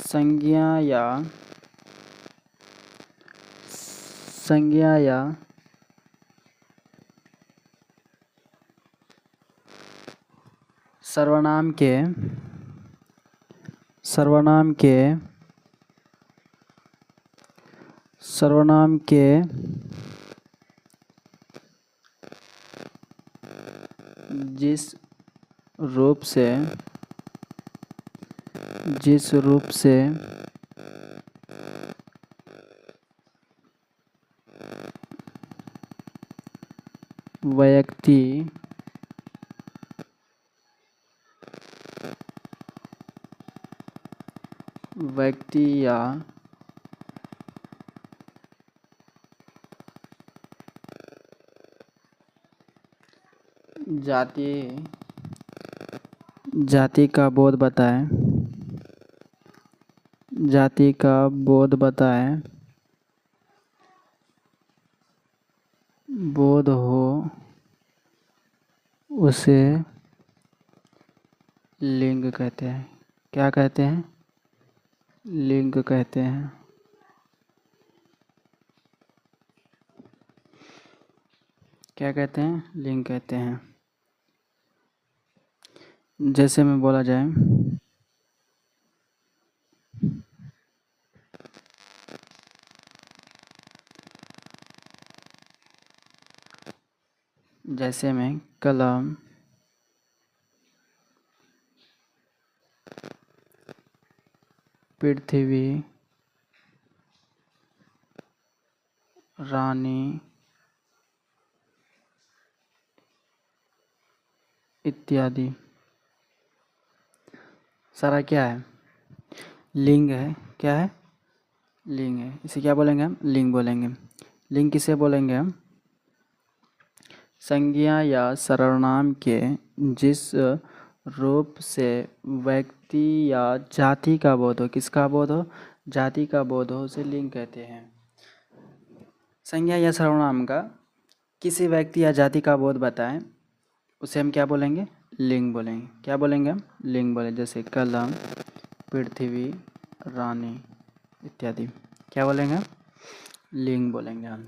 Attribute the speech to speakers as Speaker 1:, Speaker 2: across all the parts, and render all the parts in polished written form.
Speaker 1: संज्ञा या सर्वनाम के जिस रूप से व्यक्ति या जाति का बोध बताएं बोध हो, उसे लिंग कहते हैं। क्या कहते हैं? लिंग कहते हैं। क्या कहते हैं? लिंग कहते हैं। जैसे में बोला जाए, जैसे में कलम, पृथ्वी, रानी इत्यादि सारा क्या है? लिंग है। क्या है? लिंग है। इसे क्या बोलेंगे हम? लिंग बोलेंगे। लिंग किसे बोलेंगे हम? संज्ञा या सर्वनाम के जिस रूप से व्यक्ति या जाति का बोध हो, किसका बोध हो? जाति का बोध हो, उसे लिंग कहते हैं। संज्ञा या सर्वनाम का किसी व्यक्ति या जाति का बोध बताएं, उसे हम क्या बोलेंगे? लिंग बोलेंगे। क्या बोलेंगे हम? लिंग बोले। जैसे कलम, पृथ्वी, रानी इत्यादि क्या बोलेंगे हम? लिंग बोलेंगे हम।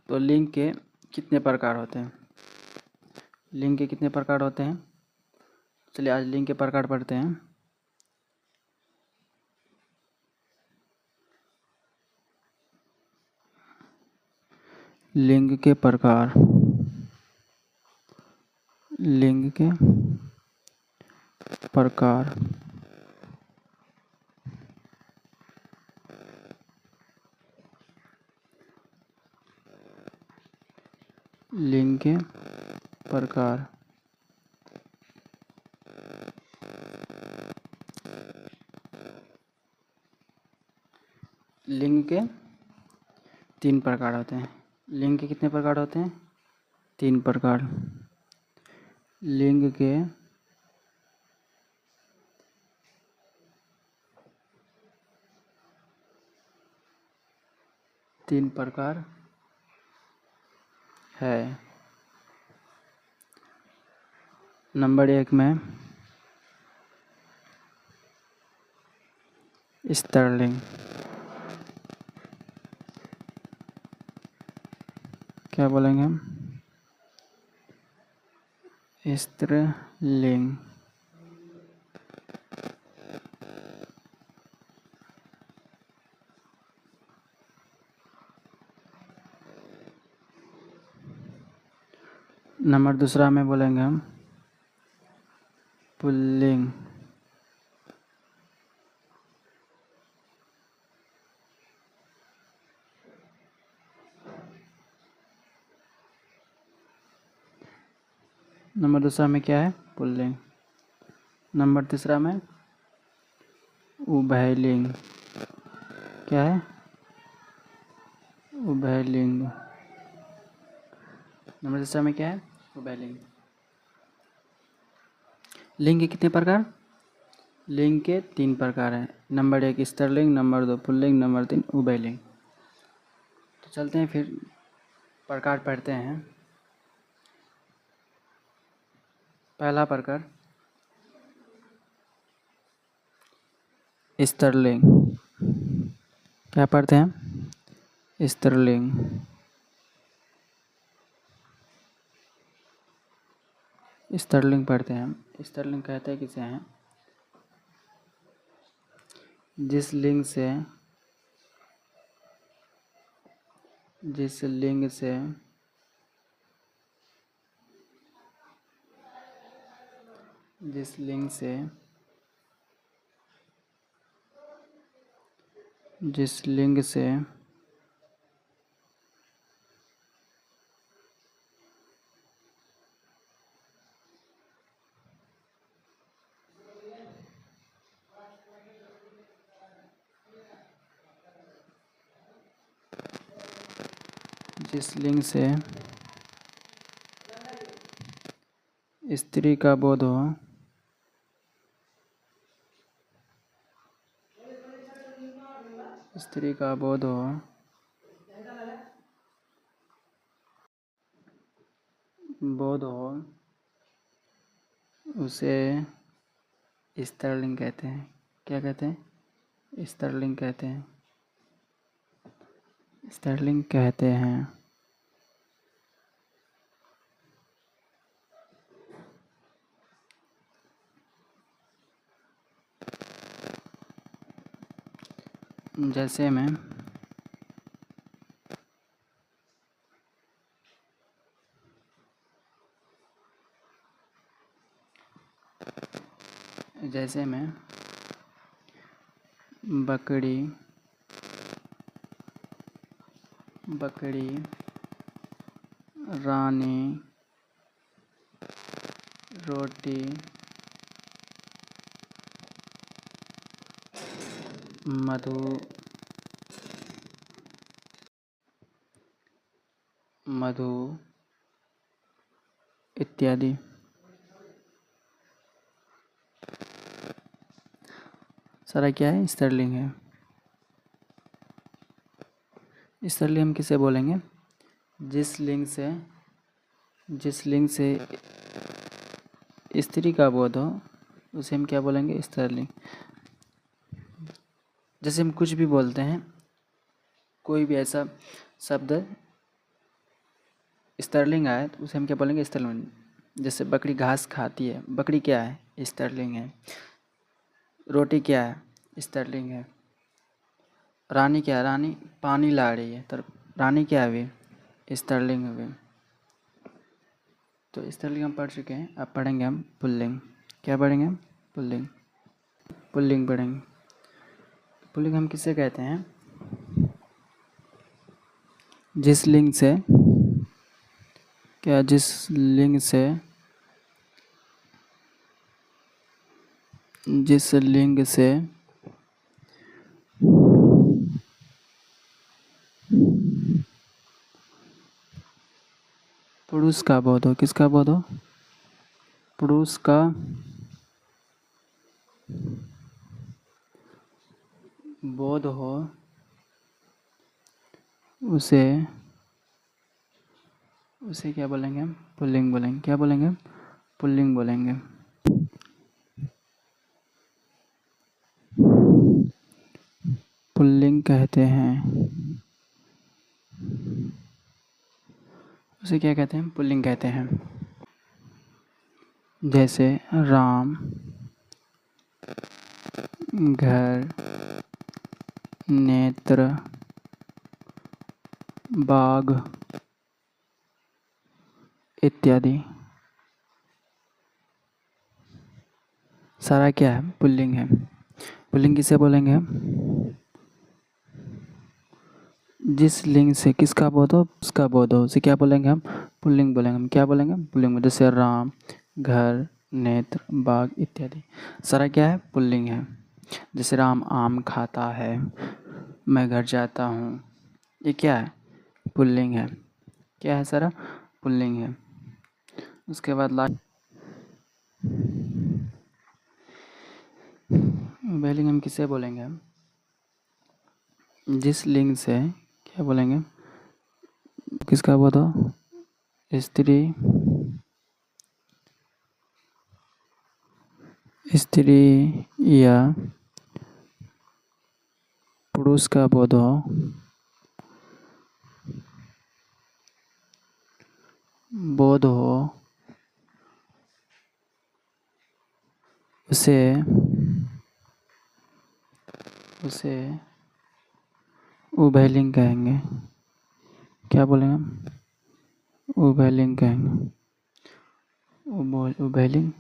Speaker 1: तो लिंग के कितने प्रकार होते हैं? लिंग के कितने प्रकार होते हैं? चलिए आज लिंग के प्रकार पढ़ते हैं। लिंग के प्रकार। लिंग के प्रकार। लिंग के प्रकार। लिंग के 3 प्रकार होते हैं। लिंग के कितने प्रकार होते हैं? 3 प्रकार। लिंग के तीन प्रकार है। नंबर 1 में स्त्रीलिंग। क्या बोलेंगे हम? स्त्रीलिंग। नंबर दूसरा में बोलेंगे हम पुल्लिंग। नंबर दूसरा में क्या है? पुल्लिंग। नंबर तीसरा में उभयलिंग। क्या है? उभयलिंग। नंबर तीसरा में क्या है? उभयलिंग। लिंग के कितने प्रकार? लिंग के 3 प्रकार हैं। नंबर 1 स्त्रीलिंग, नंबर 2 पुल्लिंग, नंबर 3 उभयलिंग। तो चलते हैं फिर प्रकार पढ़ते हैं। पहला प्रकार स्त्रीलिंग। क्या पढ़ते हैं? स्त्रीलिंग। स्त्रीलिंग पढ़ते हैं। स्त्रीलिंग कहते हैं किसे हैं? जिस लिंग से जिस लिंग से जिस लिंग से जिस लिंग से जिस लिंग से स्त्री का बोध हो, स्त्री का बोध हो, उसे स्त्रीलिंग कहते हैं। क्या कहते हैं? स्त्रीलिंग कहते हैं। स्त्रीलिंग कहते हैं। जैसे में बकरी रानी रोटी मधु इत्यादि। सारा क्या है? स्त्रीलिंग है। स्त्रीलिंग हम किसे बोलेंगे? जिस लिंग से स्त्री का बोध हो उसे हम क्या बोलेंगे? स्त्रीलिंग। जैसे हम कुछ भी बोलते हैं, कोई भी ऐसा शब्द स्त्रीलिंग आए तो उसे हम क्या बोलेंगे? स्त्रीलिंग। जैसे बकरी घास खाती है, बकरी क्या है? स्त्रीलिंग है। रोटी क्या है? स्त्रीलिंग है। रानी क्या है? रानी पानी ला रही है, तो रानी क्या है? भी स्त्रीलिंग है भी। तो स्त्रीलिंग हम पढ़ चुके हैं। अब पढ़ेंगे हम पुल्लिंग। क्या पढ़ेंगे हम? पुल्लिंग पढ़ेंगे। पुल्लिंग हम किसे कहते हैं? जिस लिंग से पुरुष का बोध हो। किसका बोध हो? पुरुष का बोध हो उसे क्या बोलेंगे हम? पुल्लिंग बोलेंगे। क्या बोलेंगे? पुल्लिंग बोलेंगे। पुल्लिंग कहते हैं। उसे क्या कहते हैं? पुल्लिंग कहते हैं। जैसे राम, घर, नेत्र, बाघ इत्यादि। सारा क्या है? पुल्लिंग है। पुल्लिंग किसे बोलेंगे हम? जिस लिंग से किसका बोध हो? उसका बोध हो उसे क्या बोलेंगे हम? पुल्लिंग बोलेंगे। हम क्या बोलेंगे? पुल्लिंग। जैसे राम, घर, नेत्र, बाघ इत्यादि। सारा क्या है? पुल्लिंग है। जैसे राम आम खाता है, मैं घर जाता हूँ, ये क्या है? पुल्लिंग है। क्या है सारा? पुल्लिंग है। उसके बाद लास्ट स्त्रीलिंग हम किसे बोलेंगे? हम जिस लिंग से क्या बोलेंगे? किसका बोध हो? स्त्री या पुरुष का बोध हो, उसे उभयलिंग कहेंगे। क्या बोलेंगे हम? उभयलिंग कहेंगे। उभयलिंग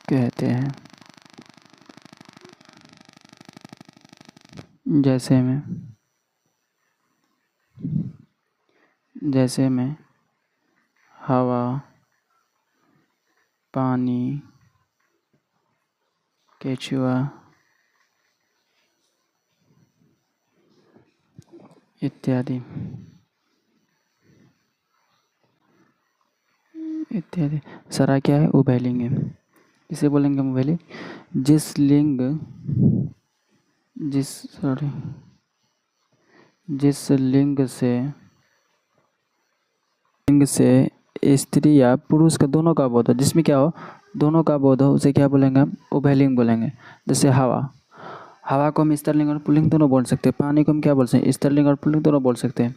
Speaker 1: कहते हैं। जैसे में हवा, पानी, केचुआ इत्यादि। सारा क्या है? उभयलिंग है। इसे बोलेंगे हम उभयलिंग। जिस लिंग से स्त्री या पुरुष का दोनों का बोध हो, जिसमें क्या हो? दोनों का बोध हो, उसे क्या बोलेंगे हम? उभयलिंग बोलेंगे। जैसे हवा को हम स्त्रीलिंग और पुल्लिंग दोनों बोल सकते हैं। पानी को हम क्या बोल सकते हैं? स्त्रीलिंग और पुल्लिंग दोनों बोल सकते हैं।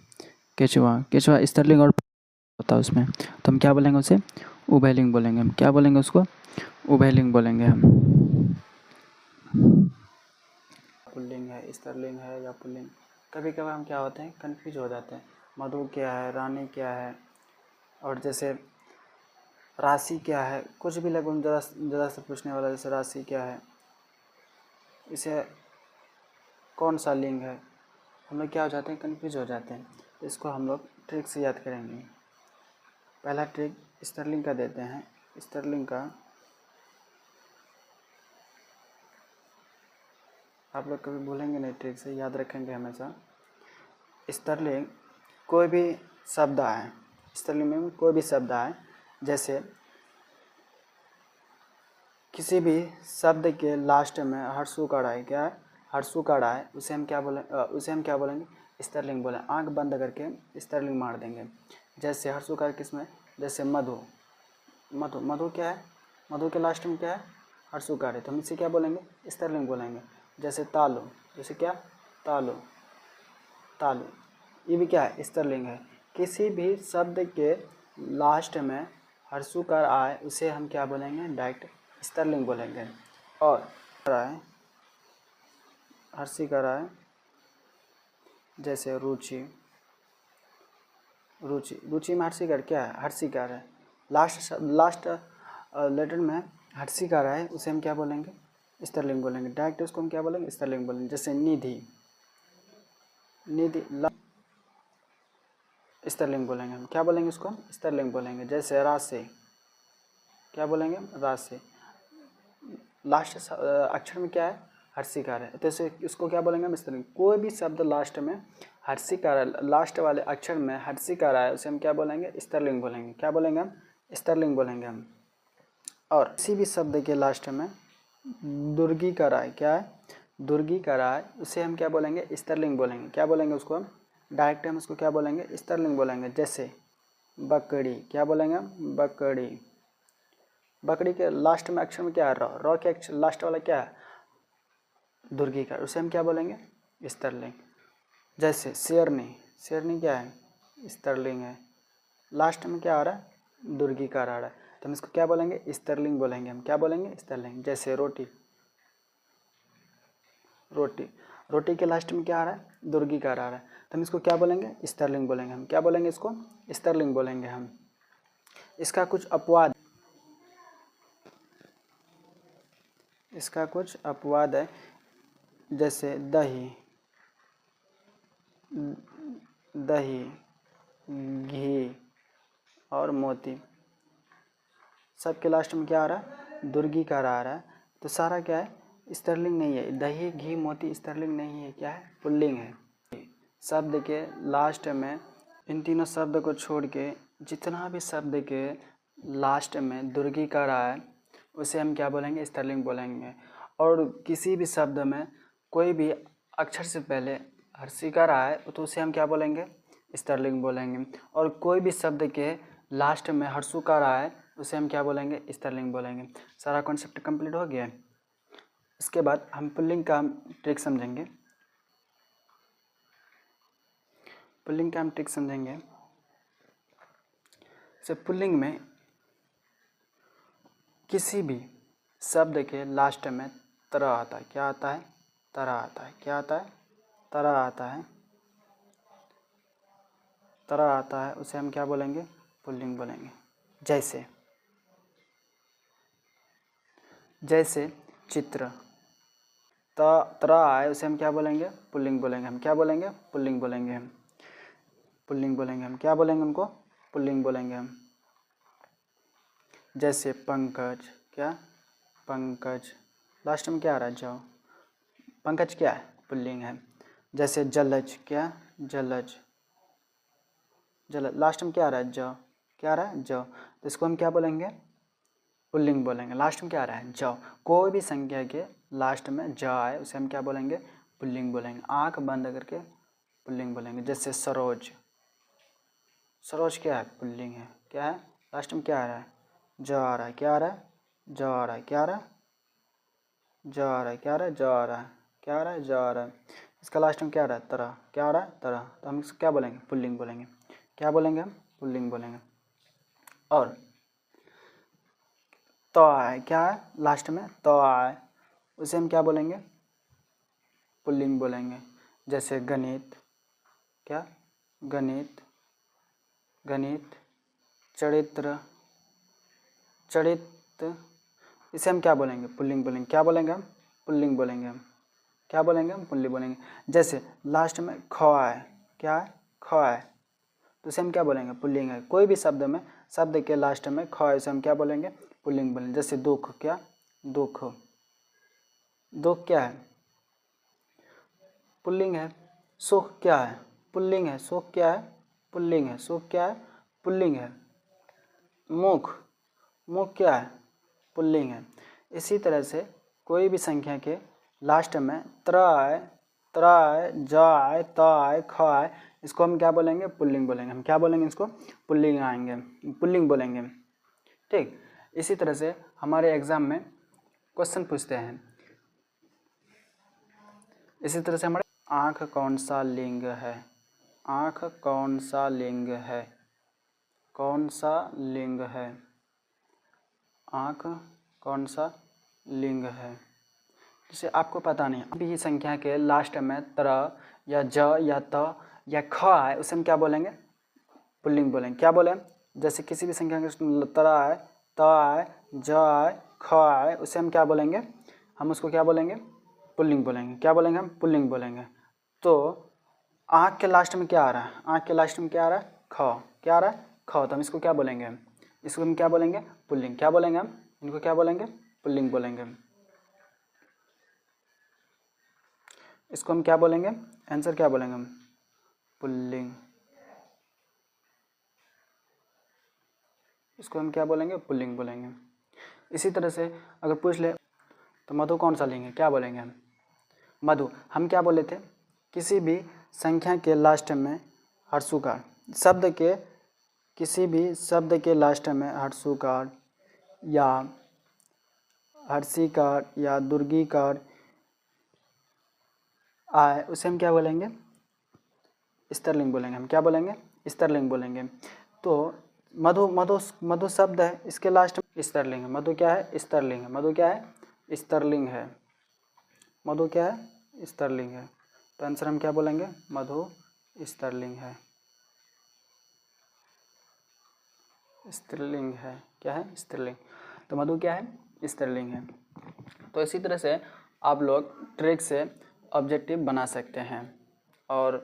Speaker 1: केचुआ स्त्रीलिंग और होता है उसमें, तो हम क्या बोलेंगे उसे? उभयलिंग बोलेंगे। हम क्या बोलेंगे उसको? उभयलिंग बोलेंगे हम। पुल्लिंग है, स्त्रीलिंग है या पुल्लिंग, कभी कभार हम क्या होते हैं? कंफ्यूज हो जाते हैं। मधु क्या है, रानी क्या है, और जैसे राशि क्या है, कुछ भी लगभग ज़्यादा से पूछने वाला, जैसे राशि क्या है, इसे कौन सा लिंग है, हम लोग क्या हो जाते हैं? कंफ्यूज हो जाते हैं। इसको हम लोग ट्रिक से याद करेंगे। पहला ट्रिक स्त्रीलिंग का देते हैं। स्त्रीलिंग का आप लोग कभी भूलेंगे नहीं, ट्रिक से याद रखेंगे हमेशा। स्त्रीलिंग कोई भी शब्द आए, स्त्रीलिंग में कोई भी शब्द आए, जैसे किसी भी शब्द के लास्ट में हर्षुकार आए, क्या है? हर्षुकार आए, उसे हम क्या बोलेंगे? स्त्रीलिंग बोले। आंख बंद करके स्त्रीलिंग मार देंगे। जैसे हर्षुकार किसमें? जैसे मधु क्या है? मधु के लास्ट में क्या है? हर्षुकार है, तो हम इसे क्या बोलेंगे? स्त्रीलिंग बोलेंगे। जैसे तालु, जैसे क्या? तालु, ये भी क्या है? स्त्रीलिंग है। किसी भी शब्द के लास्ट में हर्षुकार आए, उसे हम क्या बोलेंगे? डायरेक्ट स्त्रीलिंग बोलेंगे। और हर्षिकार आए, जैसे रुचि में हर्षिकार क्या है? हर्षिकार है। लास्ट लेटर में हर्षिकार आए, उसे हम क्या बोलेंगे? स्त्रीलिंग बोलेंगे। डायरेक्ट उसको हम क्या बोलेंगे? स्त्रीलिंग बोलेंगे। जैसे निधि स्त्रीलिंग बोलेंगे। हम क्या बोलेंगे उसको? स्त्रीलिंग बोलेंगे। जैसे राशि, क्या बोलेंगे? राशि, लास्ट अक्षर में क्या है? हर्षिकार है, तो इसे इसको क्या बोलेंगे? हम स्त्रीलिंग। कोई भी शब्द लास्ट में हर्षिकार, लास्ट वाले अक्षर में हर्षिकार है, उसे हम क्या बोलेंगे? स्त्रीलिंग बोलेंगे। क्या बोलेंगे हम? स्त्रीलिंग बोलेंगे हम। और किसी भी शब्द के लास्ट में दुर्गी का राय, क्या है? दुर्गी का राय, उसे हम क्या बोलेंगे? स्त्रीलिंग बोलेंगे। क्या बोलेंगे उसको हम? डायरेक्ट हम उसको क्या बोलेंगे? स्त्रीलिंग बोलेंगे। जैसे बकरी, क्या बोलेंगे हम? बकरी के लास्ट में अक्षर में क्या है? रॉ के अक्षर लास्ट वाला क्या है? दुर्गी का, उसे हम क्या बोलेंगे? स्त्रीलिंग। जैसे शेरनी क्या है? स्त्रीलिंग है। लास्ट में क्या आ रहा है? दुर्गी का आ रहा है, तो हम इसको क्या बोलेंगे? स्त्रीलिंग बोलेंगे। हम क्या बोलेंगे? स्त्रीलिंग। जैसे रोटी के लास्ट में क्या आ रहा है? दुर्गी का आ रहा है, तो हम इसको क्या बोलेंगे? स्त्रीलिंग बोलेंगे। हम क्या बोलेंगे इसको? स्त्रीलिंग बोलेंगे हम। इसका कुछ अपवाद है। जैसे दही, घी और मोती, सबके लास्ट में क्या आ रहा है? दुर्गी का आ रहा है, तो सारा क्या है? स्त्रीलिंग नहीं है। दही, घी, मोती स्त्रीलिंग नहीं है, क्या है? पुल्लिंग है। शब्द के लास्ट में इन तीनों शब्द को छोड़ के जितना भी शब्द के लास्ट में दुर्गी का रहा है, उसे हम क्या बोलेंगे? स्त्रीलिंग बोलेंगे। और किसी भी शब्द में कोई भी अक्षर से पहले हर्षिका रहा है, तो उसे हम क्या बोलेंगे? स्त्रीलिंग बोलेंगे। और कोई भी शब्द के लास्ट में हर्षुकार रहा है, उसे हम क्या बोलेंगे? स्त्रीलिंग बोलेंगे। सारा कॉन्सेप्ट कंप्लीट हो गया है। इसके बाद हम पुल्लिंग का ट्रिक समझेंगे। पुल्लिंग का हम ट्रिक समझेंगे। जैसे पुल्लिंग में किसी भी शब्द के लास्ट में तरह आता है। क्या आता है? तरह आता है। क्या आता है? तरह आता है। तरह आता है, उसे हम क्या बोलेंगे? पुल्लिंग बोलेंगे। जैसे चित्र, तरह आए उसे हम क्या बोलेंगे? पुल्लिंग बोलेंगे। हम क्या बोलेंगे? पुल्लिंग बोलेंगे। हम पुल्लिंग बोलेंगे। हम क्या बोलेंगे उनको? पुल्लिंग बोलेंगे हम। जैसे पंकज, क्या? पंकज, लास्ट में क्या आ रहा है? जाओ। पंकज क्या है? पुल्लिंग है। जैसे जलज, क्या? जलज, जलज, लास्ट में क्या आ रहा है? जाओ। क्या आ रहा है? जाओ। तो इसको हम क्या बोलेंगे? पुल्लिंग बोलेंगे। लास्ट में क्या आ रहा है? जाओ। कोई भी संख्या के लास्ट में जा आए उसे हम क्या बोलेंगे? पुल्लिंग बोलेंगे। आंख बंद करके पुल्लिंग बोलेंगे। जैसे सरोज, सरोज क्या है? पुल्लिंग है। क्या है? लास्ट में क्या आ रहा है? जा आ रहा है। क्या आ रहा है? जा आ रहा है। क्या आ रहा है? जा आ रहा है। क्या आ रहा है? जा आ रहा है। क्या आ रहा है? जा आ रहा है। इसका लास्ट में क्या आ रहा है? तरह। क्या आ रहा है? तरह। तो हम इसको क्या बोलेंगे? पुल्लिंग बोलेंगे। क्या बोलेंगे हम? पुल्लिंग बोलेंगे। और तो आए, क्या है लास्ट में? तो आए, उसे हम क्या बोलेंगे? पुल्लिंग बोलेंगे। जैसे गणित, क्या? गणित, गणित, चरित्र, चरित्र, इसे हम क्या बोलेंगे? पुल्लिंग बोलेंगे। क्या बोलेंगे हम? पुल्लिंग बोलेंगे हम। क्या बोलेंगे हम? पुल्लिंग बोलेंगे। जैसे लास्ट में ख आए, क्या है? ख आए, तो इसे हम क्या बोलेंगे? पुल्लिंग है। कोई भी शब्द में, शब्द के लास्ट में ख आए उसे हम क्या बोलेंगे? पुल्लिंग बोलेंगे। जैसे दुख, क्या? दुख, दुख क्या है? पुल्लिंग है। सुख क्या है? पुल्लिंग है। सुख क्या है? पुल्लिंग है। सुख क्या है? पुल्लिंग है। मुख, मुख क्या है? पुल्लिंग है। इसी तरह से कोई भी संख्या के लास्ट में त्र आए, त्र आए, ज आए, त आए, ख आए, इसको हम क्या बोलेंगे? पुल्लिंग बोलेंगे। हम क्या बोलेंगे इसको? पुल्लिंग आएंगे, पुल्लिंग बोलेंगे। ठीक। इसी तरह से हमारे एग्जाम में क्वेश्चन पूछते हैं। इसी तरह से हमारे आँख कौन सा लिंग है? आँख कौन सा लिंग है? कौन सा लिंग है? आँख कौन सा लिंग है? जैसे आपको पता नहीं, अभी संख्या के लास्ट में तरह या ज या त या ख आए उसे हम क्या बोलेंगे? पुल्लिंग बोलेंगे। क्या बोलें? जैसे किसी भी संख्या के तरह आए, त आए, ज आए, ख आए, उसे हम क्या बोलेंगे? हम उसको क्या बोलेंगे? पुल्लिंग बोलेंगे। क्या बोलेंगे हम? पुल्लिंग बोलेंगे। तो आँख के लास्ट में क्या आ रहा है? आँख के लास्ट में क्या आ रहा है? ख। क्या आ रहा है? ख। तो हम इसको क्या बोलेंगे? इसको हम क्या बोलेंगे? पुल्लिंग। क्या बोलेंगे हम? इनको क्या बोलेंगे? पुल्लिंग बोलेंगे। इसको हम क्या बोलेंगे? आंसर क्या बोलेंगे हम? पुल्लिंग। इसको हम क्या बोलेंगे? पुल्लिंग बोलेंगे। इसी तरह से अगर पूछ ले तो मधु कौन सा लिंग है? क्या बोलेंगे हम? मधु। हम क्या बोले थे? किसी भी संख्या के लास्ट में हर्षुकार, शब्द के किसी भी शब्द के लास्ट में हर्षुकार या हर्षिकार या दुर्गीकार आए उसे हम क्या बोलेंगे? स्त्रीलिंग बोलेंगे। हम क्या बोलेंगे? स्त्रीलिंग बोलेंगे। तो मधु, मधु, मधु शब्द है, इसके लास्ट में स्त्रीलिंग है। मधु क्या है? स्त्रीलिंग है। मधु क्या है? स्त्रीलिंग है। मधु क्या है? स्त्रीलिंग है। तो आंसर हम क्या बोलेंगे? मधु स्त्रीलिंग है। स्त्रीलिंग है। क्या है? स्त्रीलिंग। तो मधु क्या है? स्त्रीलिंग है। तो इसी तरह से आप लोग ट्रिक से ऑब्जेक्टिव बना सकते हैं और